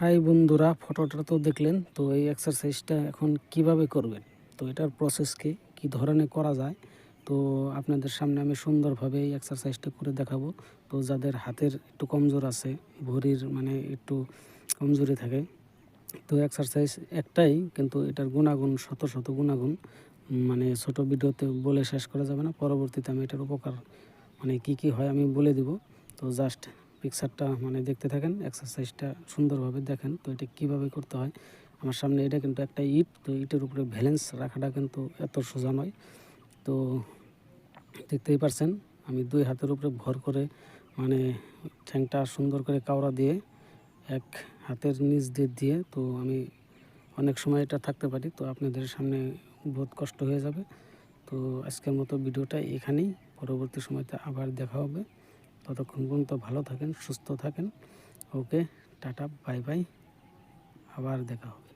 High বন্ধুরা, ফটোটা তো দেখলেন। তো এই এক্সারসাইজটা এখন কিভাবে করবেন, তো এটার প্রসেস কি ধরনের করা যায়, তো আপনাদের সামনে আমি সুন্দরভাবে এই এক্সারসাইজটা করে দেখাবো। তো যাদের হাতের একটু কমজোর আছে, ভরির মানে একটু কমজোরি থাকে, তো এক্সারসাইজ একটাই, কিন্তু এটার গুণাগুণ শত শত গুণাগুণ, মানে ছোট ভিডিওতে বলে শেষ করা যাবে না। পরবর্তীতে আমি এটার উপকার মানে কি হয় আমি বলে দিব। তো জাস্ট পিকচারটা মানে দেখতে থাকেন, এক্সারসাইজটা সুন্দরভাবে দেখেন। তো এটা কিভাবে করতে হয়, আমার সামনে এটা কিন্তু একটা ইট, তো ইটের উপরে ব্যালেন্স রাখাটা কিন্তু এত সোজা নয়। তো দেখতেই পারছেন, আমি দুই হাতের উপরে ভর করে মানে ঠ্যাংটা সুন্দর করে কাওড়া দিয়ে এক হাতের নিচ দিয়ে তো আমি অনেক সময় এটা থাকতে পারি। তো আপনাদের সামনে বহুত কষ্ট হয়ে যাবে। তো আজকের মতো ভিডিওটা এখানেই, পরবর্তী সময়তে আবার দেখা হবে। ততক্ষণ পর্যন্ত ভালো থাকেন, সুস্থ থাকেন। ওকে, টাটা, বাই বাই, আবার দেখা হবে।